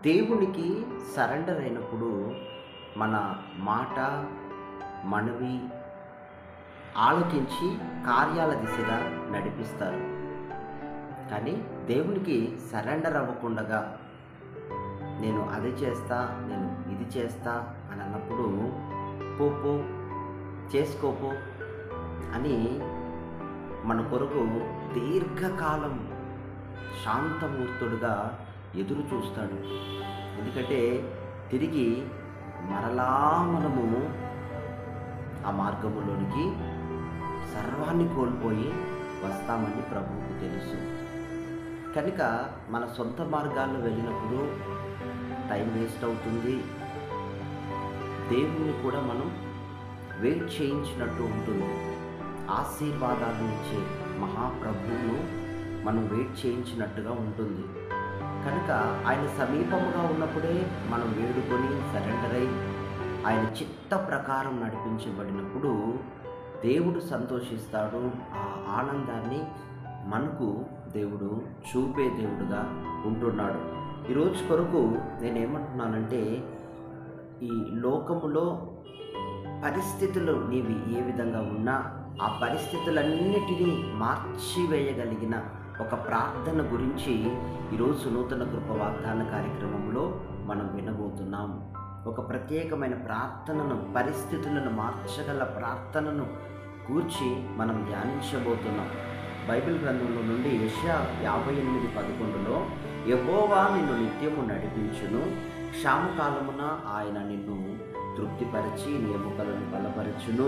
దేవునికి సరెండర్ అయినప్పుడు మన మాట, మనవి ఆలోకించి కార్యాల దిశగా నడిపిస్తారు. కానీ దేవునికి సరెండర్ అవ్వకుండగా నేను అది చేస్తా, నేను ఇది చేస్తా అని అన్నప్పుడు పో చేసుకోపో అని మన కొరకు దీర్ఘకాలం శాంతమూర్తుడుగా ఎదురు చూస్తాడు. ఎందుకంటే తిరిగి మరలా మనము ఆ మార్గములోనికి సర్వాన్ని కోల్పోయి వస్తామని ప్రభువుకు తెలుసు. కనుక మన సొంత మార్గాల్లో వెళ్ళినప్పుడు టైం వేస్ట్ అవుతుంది. దేవుణ్ణి కూడా మనం వెయిట్ చేయించినట్టు ఉంటుంది. ఆశీర్వాదాలు ఇచ్చే మహాప్రభువును మనం వెయిట్ చేయించినట్టుగా ఉంటుంది. కనుక ఆయన సమీపముగా ఉన్నప్పుడే మనం వేడుకొని సరెండర్ అయి ఆయన చిత్త ప్రకారం నడిపించబడినప్పుడు దేవుడు సంతోషిస్తాడు. ఆ ఆనందాన్ని మనకు దేవుడు చూపే దేవుడుగా ఉంటున్నాడు. ఈరోజు కొరకు నేనేమంటున్నానంటే, ఈ లోకములో పరిస్థితులు నీవి ఏ విధంగా ఉన్నా ఆ పరిస్థితులన్నిటినీ మార్చివేయగలిగిన ఒక ప్రార్థన గురించి ఈరోజు నూతన కృప వాగ్దాన కార్యక్రమంలో మనం వినబోతున్నాం. ఒక ప్రత్యేకమైన ప్రార్థనను, పరిస్థితులను మార్చగల ప్రార్థనను కూర్చి మనం ధ్యానించబోతున్నాం. బైబిల్ గ్రంథంలో నుండి యెషయా 58:11లో యెహోవా నిన్ను నిత్యము నడిపించును, క్షామకాలమున ఆయన నిన్ను తృప్తిపరిచి నీ ఎముకలను బలపరచును,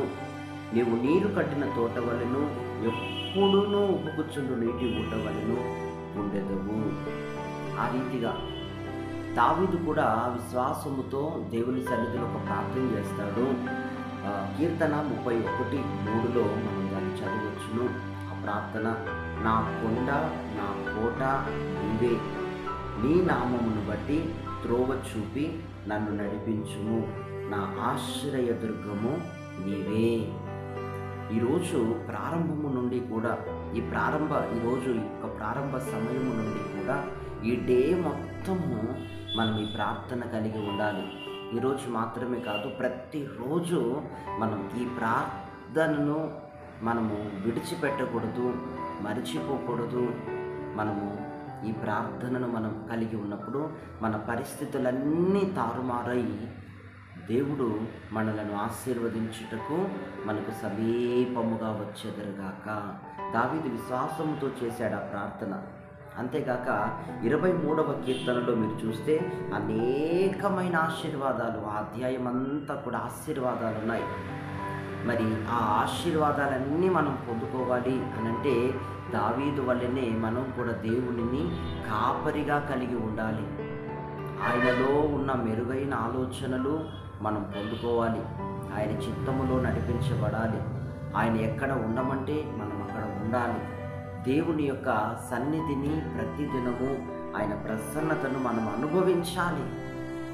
నీవు నీరు కట్టిన తోట వలెను ఎప్పుడునూ ఉప్పుకుచుండు నీటి ఊట వలెను ఉండెదవు. ఆ రీతిగా దావీదు కూడా విశ్వాసముతో దేవుని సన్నిధిలో ఒక ప్రార్థన చేస్తాడు. కీర్తన 31:3లో మనం దాన్ని చదవచ్చును. ఆ ప్రార్థన, నా కొండ, నా కోట నీవే, నీ నామమును బట్టి త్రోవ చూపి నన్ను నడిపించుము, నా ఆశ్రయ దుర్గము నీవే. ఈరోజు ప్రారంభము నుండి కూడా ఈరోజు యొక్క ప్రారంభ సమయము నుండి కూడా ఈ డే మొత్తము మనం ఈ ప్రార్థన కలిగి ఉండాలి. ఈరోజు మాత్రమే కాదు, ప్రతిరోజు మనం ఈ ప్రార్థనను మనము విడిచిపెట్టకూడదు, మరిచిపోకూడదు. మనము ఈ ప్రార్థనను మనం కలిగి ఉన్నప్పుడు మన పరిస్థితులన్నీ తారుమారై దేవుడు మనలను ఆశీర్వదించుటకు మనకు సమీపముగా వచ్చెదరుగాక. దావీదు విశ్వాసముతో చేశాడు ఆ ప్రార్థన. అంతేగాక 23వ కీర్తనలో మీరు చూస్తే అనేకమైన ఆశీర్వాదాలు, ఆ అధ్యాయం అంతా కూడా ఆశీర్వాదాలు ఉన్నాయి. మరి ఆ ఆశీర్వాదాలన్నీ మనం పొందుకోవాలి అనంటే దావీదు వల్లనే మనం కూడా దేవునిని కాపరిగా కలిగి ఉండాలి. ఆయనలో ఉన్న మెరుగైన ఆలోచనలు మనం పొందుకోవాలి. ఆయన చిత్తములో నడిపించబడాలి. ఆయన ఎక్కడ ఉండమంటే మనం అక్కడ ఉండాలి. దేవుని యొక్క సన్నిధిని ప్రతిదినము, ఆయన ప్రసన్నతను మనం అనుభవించాలి.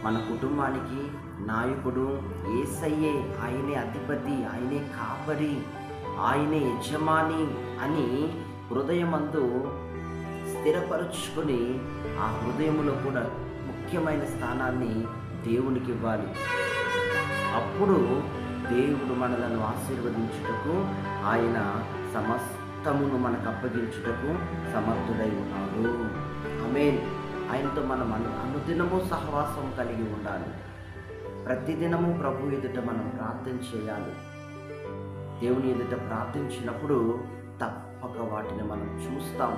మన కుటుంబానికి నాయకుడు యేసయ్యే, ఆయనే అధిపతి, ఆయనే కాపరి, ఆయనే యజమాని అని హృదయమందు స్థిరపరుచుకొని ఆ హృదయములో కూడా ముఖ్యమైన స్థానాన్ని దేవునికి ఇవ్వాలి. అప్పుడు దేవుడు మనలను ఆశీర్వదించుటకు, ఆయన సమస్తమును మనకు అప్పగించుటకు సమర్థుడై ఉన్నాడు. ఆమేన్. ఆయనతో మనం అనుదినము సహవాసం కలిగి ఉండాలి. ప్రతిదినము ప్రభు ఎదుట మనం ప్రార్థన చేయాలి. దేవుని ఎదుట ప్రార్థించినప్పుడు తప్పక వాటిని మనం చూస్తాం,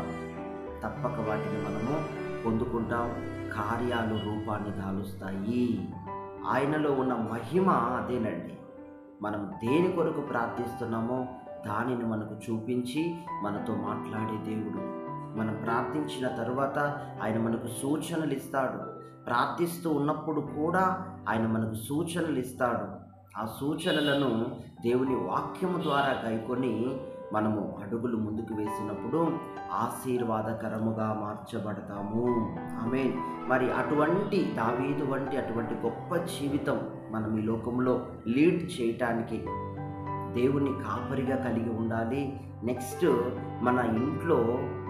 తప్పక వాటిని మనము పొందుకుంటాం. కార్యాలు రూపాన్ని దాలుస్తాయి. ఆయనలో ఉన్న మహిమ అదేనండి. మనం దేని కొరకు ప్రార్థిస్తున్నామో దానిని మనకు చూపించి మనతో మాట్లాడే దేవుడు. మనం ప్రార్థించిన తరువాత ఆయన మనకు సూచనలు ఇస్తాడు. ప్రార్థిస్తూ ఉన్నప్పుడు కూడా ఆయన మనకు సూచనలు ఇస్తాడు. ఆ సూచనలను దేవుని వాక్యము ద్వారా గైకొని మనము అడుగులు ముందుకు వేసినప్పుడు ఆశీర్వాదకరముగా మార్చబడతాము. ఆమేన్. మరి దావీదు వంటి అటువంటి గొప్ప జీవితం మనం ఈ లోకంలో లీడ్ చేయటానికి దేవుని కాపరిగా కలిగి ఉండాలి. నెక్స్ట్ మన ఇంట్లో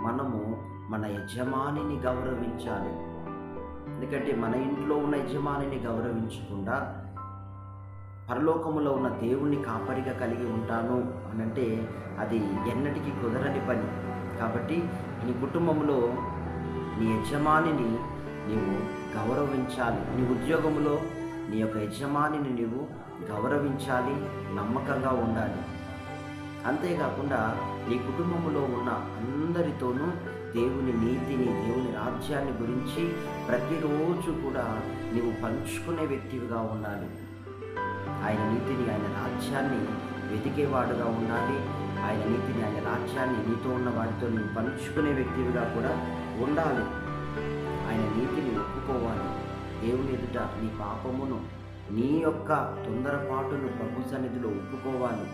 మనము మన యజమానిని గౌరవించాలి. ఎందుకంటే మన ఇంట్లో ఉన్న యజమానిని గౌరవించకుండా పరలోకములో ఉన్న దేవుణ్ణి కాపరిగా కలిగి ఉంటాను అనంటే అది ఎన్నటికీ కుదరని పని. కాబట్టి నీ కుటుంబంలో నీ యజమానిని నీవు గౌరవించాలి. నీ ఉద్యోగంలో నీ యొక్క యజమానిని నీవు గౌరవించాలి, నమ్మకంగా ఉండాలి. అంతేకాకుండా నీ కుటుంబంలో ఉన్న అందరితోనూ దేవుని నీతిని, దేవుని రాజ్యాన్ని గురించి ప్రతిరోజు కూడా నీవు పంచుకునే వ్యక్తివిగా ఉండాలి. ఆయన నీతిని, ఆయన రాజ్యాన్ని వెతికేవాడుగా ఉండాలి. ఆయన నీతిని, ఆయన రాజ్యాన్ని నీతో ఉన్న వారితో నీవు పంచుకునే వ్యక్తివిగా కూడా ఉండాలి. ఆయన నీతిని ఒప్పుకోవాలి. దేవుని ఎదుట నీ పాపమును, నీ యొక్క తొందరపాటును ప్రభు సన్నిధిలో ఒప్పుకోవాలి.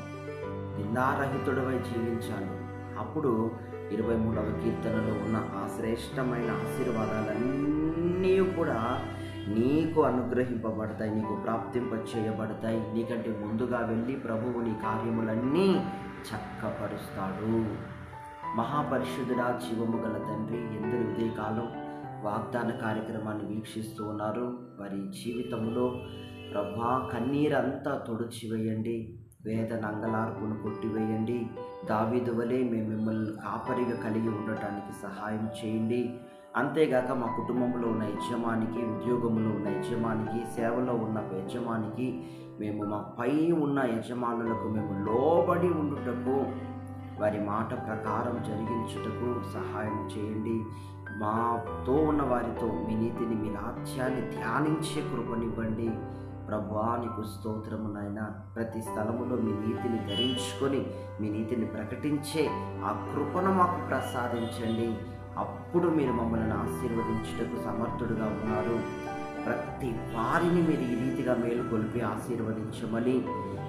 నిందారహితుడవై జీవించాలి. అప్పుడు 23వ కీర్తనలో ఉన్న ఆ శ్రేష్టమైన ఆశీర్వాదాలన్నీ కూడా నీకు అనుగ్రహింపబడతాయి, నీకు ప్రాప్తింప చేయబడతాయి. నీకంటే ముందుగా వెళ్ళి ప్రభువు నీ కార్యములన్నీ చక్కపరుస్తాడు. మహాపరిశుద్ధుడా, జీవము గల తండ్రి, ఎందరి ఉదయకాలం వాగ్దాన కార్యక్రమాన్ని వీక్షిస్తూ ఉన్నారు. వారి జీవితంలో ప్రభా కన్నీరంతా తుడిచివేయండి, వేదన అంగలార్పును కొట్టివేయండి. దావీదు వలె మేము మిమ్మల్ని కాపరిగా కలిగి ఉండటానికి సహాయం చేయండి. అంతేగాక మా కుటుంబంలో ఉన్న యజమానికి, ఉద్యోగంలో ఉన్న యజమానికి, సేవలో ఉన్న యజమానికి, మేము మా పై ఉన్న యజమానులకు మేము లోబడి ఉండుటకు, వారి మాట ప్రకారం జరిగించుటకు సహాయం చేయండి. మాతో ఉన్న వారితో మీ నీతిని, మీ రాజ్యాన్ని ధ్యానించే కృపనివ్వండి. ప్రభువా నీకు స్తోత్రము నాయన. ప్రతి స్థలములో మీ నీతిని ధరించుకొని మీ నీతిని ప్రకటించే ఆ కృపను మాకు ప్రసాదించండి. అప్పుడు మీరు మమ్మల్ని ఆశీర్వదించుటకు సమర్థుడుగా ఉన్నారు. ప్రతి వారిని మీరు ఈ రీతిగా మేలుకొల్పి ఆశీర్వదించమని,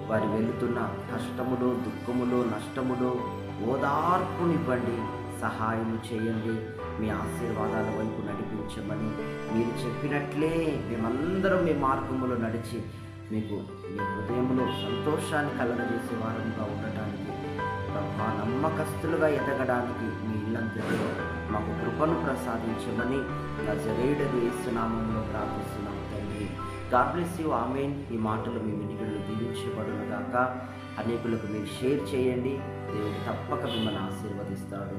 వారు వెళుతున్న కష్టములో, దుఃఖములో, నష్టములో ఓదార్పునివ్వండి, సహాయం చేయండి. మీ ఆశీర్వాదాల వైపు నడిపించమని, మీరు చెప్పినట్లే మేమందరం మీ మార్గములో నడిచి మీకు మీ హృదయంలో సంతోషాన్ని కలగజేసే వారంగా ఉండటానికి, ప్రభా నమ్మకస్తులుగా ఎదగడానికి మీ ఇల్లంతలో మాకు కృపను ప్రసాదించమని నజరేయుడగు యేసు నామములో ప్రార్థిస్తున్నాం తండ్రి. God bless you. ఆమేన్. ఈ మాటలు మీ వినికిడిలో దీవించబడును గాక. అనేకులకు మీరు షేర్ చేయండి. దేవుడు తప్పక మిమ్మల్ని ఆశీర్వదిస్తాడు.